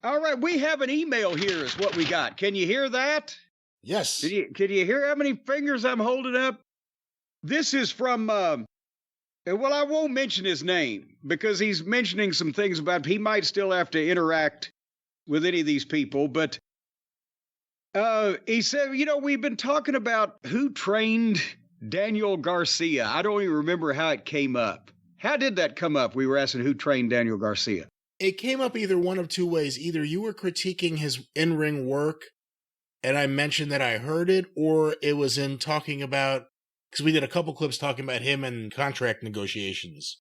All right, we have an email here is what we got. Can you hear that? Yes. Can you hear how many fingers I'm holding up? This is from, well, I won't mention his name because he's mentioning some things about he might still have to interact with any of these people. But he said, we've been talking about who trained Daniel Garcia. I don't even remember how it came up. How did that come up? We were asking who trained Daniel Garcia. It came up either one of two ways. Either you were critiquing his in-ring work, and I mentioned that I heard it, or it was in talking about, because we did a couple clips talking about him and contract negotiations.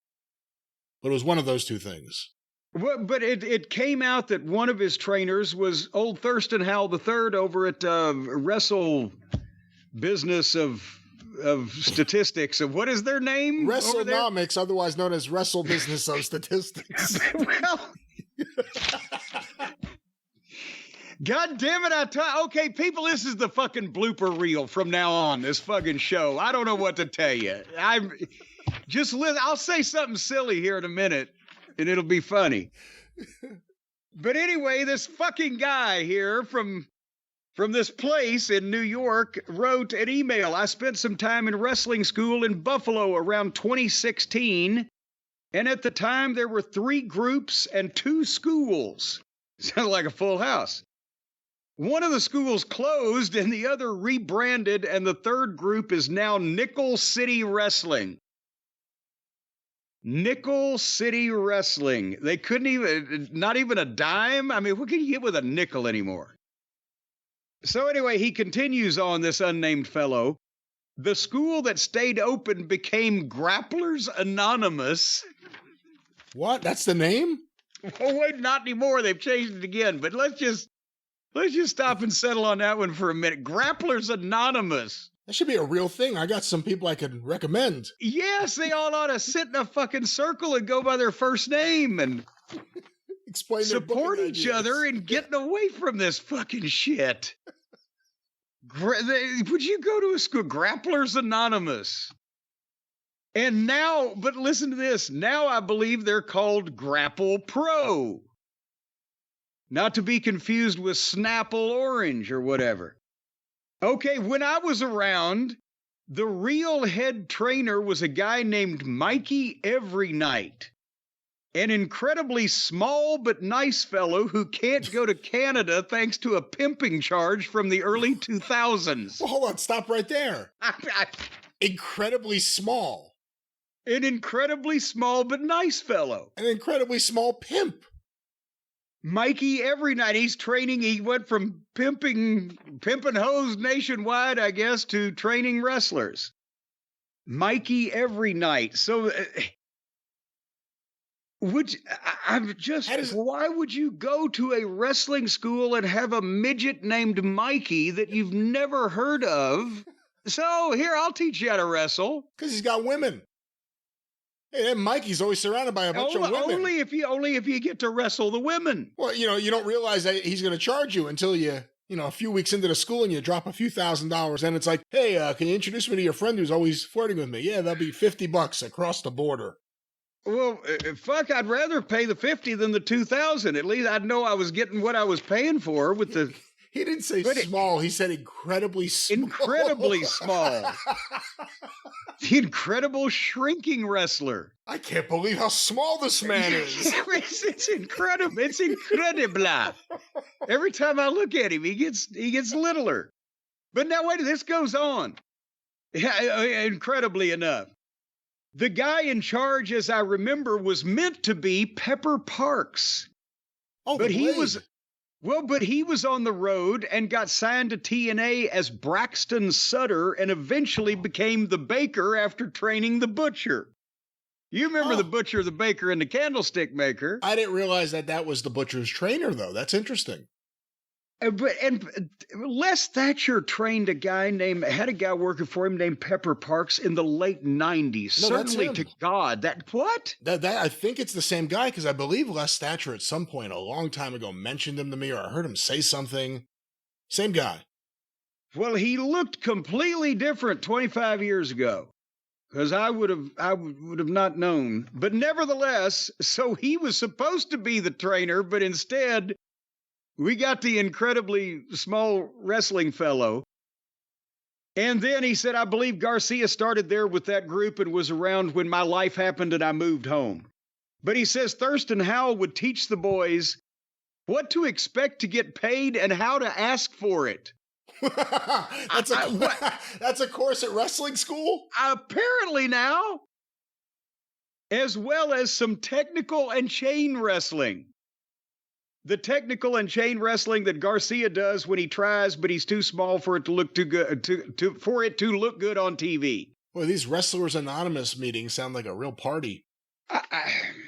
But it was one of those two things. Well, but it came out that one of his trainers was old Thurston Howell III over at Wrestle Business of Statistics. Of what is their name? WrestleNomics, otherwise known as Wrestle Business of Statistics. Well, God damn it, okay, people, this is the fucking blooper reel from now on, this fucking show. I don't know what to tell you. I'll say something silly here in a minute, and it'll be funny. But anyway, this fucking guy here from this place in New York wrote an email. I spent some time in wrestling school in Buffalo around 2016, and at the time there were 3 groups and 2 schools. Sounds like a full house. One of the schools closed and the other rebranded, and the third group is now Nickel City Wrestling. Nickel City Wrestling. They couldn't not even a dime? I mean, what can you get with a nickel anymore? So anyway, he continues on, this unnamed fellow. The school that stayed open became Grapplers Anonymous. What? That's the name? Oh, wait, not anymore. They've changed it again. But let's just stop and settle on that one for a minute. Grapplers Anonymous. That should be a real thing. I got some people I could recommend. Yes, they all ought to sit in a fucking circle and go by their first name and explain support each other and getting away from this fucking shit. Would you go to a school? Grapplers Anonymous. And now, but listen to this. Now I believe they're called Grapple Pro. Not to be confused with Snapple Orange or whatever. Okay, when I was around, the real head trainer was a guy named Mikey Everynight. An incredibly small but nice fellow who can't go to Canada thanks to a pimping charge from the early 2000s. Well, hold on, stop right there. Incredibly small. An incredibly small but nice fellow. An incredibly small pimp. Mikey Everynight. He's training. He went from pimping hoes nationwide, I guess, to training wrestlers. Mikey Everynight. So... why would you go to a wrestling school and have a midget named Mikey that you've never heard of? So here, I'll teach you how to wrestle. Because he's got women. Hey, that Mikey's always surrounded by a bunch of women. Only if you get to wrestle the women. Well, you don't realize that he's going to charge you until a few weeks into the school and you drop a few $1,000s and it's like, hey, can you introduce me to your friend who's always flirting with me? Yeah, that'll be $50 across the border. Well, fuck, I'd rather pay the 50 than the 2,000. At least I'd know I was getting what I was paying for with the... He didn't say small, he said incredibly small. Incredibly small. The incredible shrinking wrestler. I can't believe how small this man is. It's incredible. It's incredible. Every time I look at him, he gets littler. But now wait, this goes on. Incredibly enough. The guy in charge, as I remember, was meant to be Pepper Parks. Oh, but he was on the road and got signed to TNA as Braxton Sutter and eventually became the Baker after training the Butcher. You remember the Butcher, the Baker, and the Candlestick Maker. I didn't realize that was the Butcher's trainer, though. That's interesting. And Les Thatcher trained had a guy working for him named Pepper Parks in the late 90s. No, certainly to God. What? That I think it's the same guy because I believe Les Thatcher at some point a long time ago mentioned him to me or I heard him say something. Same guy. Well, he looked completely different 25 years ago because I would have not known. But nevertheless, so he was supposed to be the trainer, but instead... We got the incredibly small wrestling fellow. And then he said, I believe Garcia started there with that group and was around when my life happened and I moved home. But he says Thurston Howell would teach the boys what to expect to get paid and how to ask for it. That's a course at wrestling school? Apparently now. As well as some technical and chain wrestling. The technical and chain wrestling that Garcia does when he tries, but he's too small for it to look too good for it to look good on TV. Boy, these Wrestlers Anonymous meetings sound like a real party.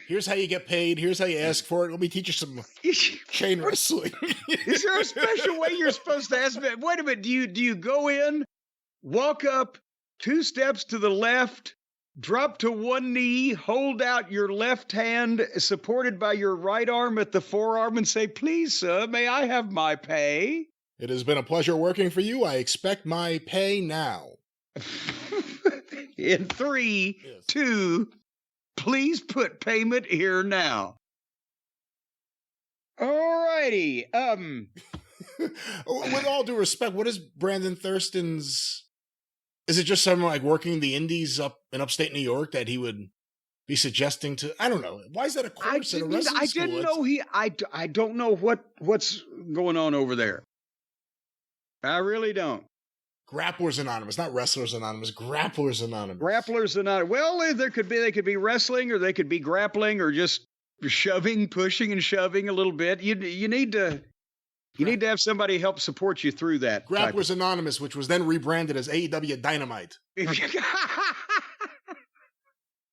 Here's how you get paid. Here's how you ask for it. Let me teach you some chain wrestling. Is there a special way you're supposed to ask? Wait a minute. Do you go in, walk up 2 steps to the left, drop to one knee, hold out your left hand supported by your right arm at the forearm and say, please, sir, may I have my pay? It has been a pleasure working for you. I expect my pay now. In 3, 2, please put payment here now. All righty. With all due respect, what is Brandon Thurston's... Is it just someone like working the indies up in upstate New York that he would be suggesting to? I don't know. Why is that a course at a wrestling school? I didn't know I don't know what's going on over there. I really don't. Grapplers Anonymous, not Wrestlers Anonymous. Grapplers Anonymous. Grapplers Anonymous. Well, they could be wrestling, or they could be grappling, or just shoving, pushing, and shoving a little bit. You need to. You need to have somebody help support you through that. Grapplers Anonymous, which was then rebranded as AEW Dynamite.